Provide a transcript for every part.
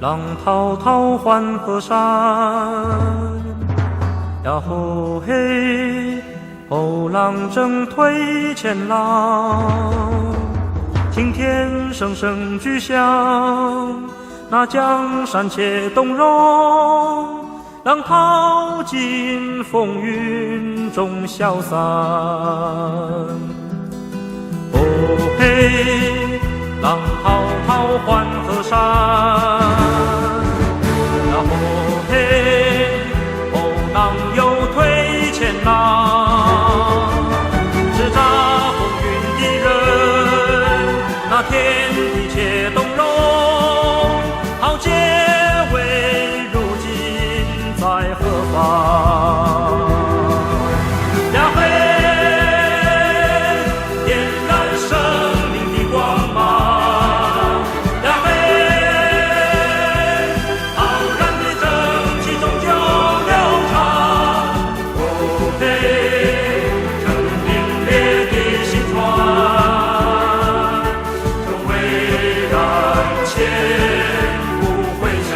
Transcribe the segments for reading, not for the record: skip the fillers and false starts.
浪滔滔换河山，呀吼嘿，后浪正推前浪，青天声声巨响，那江山且动容，浪淘尽风云中消散。哦嘿，浪滔滔换河山，呀吼嘿，后浪又推前浪，叱咤风云的人，那天地且动容，豪杰为如今在何方？呀嘿，点燃生命的光芒，呀嘿，浩然的正气终究流长。哦嘿，这凛冽的心船，终巍然前不回响。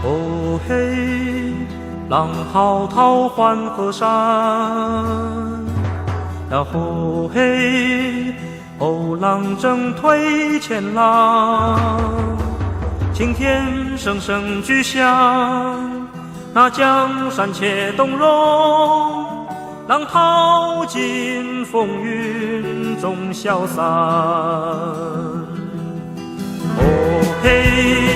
哦嘿，浪滔滔换河山，呀吼嘿，后浪正推前浪，青天声声巨响，那江山且动容，浪淘尽风云中消散。哦嘿。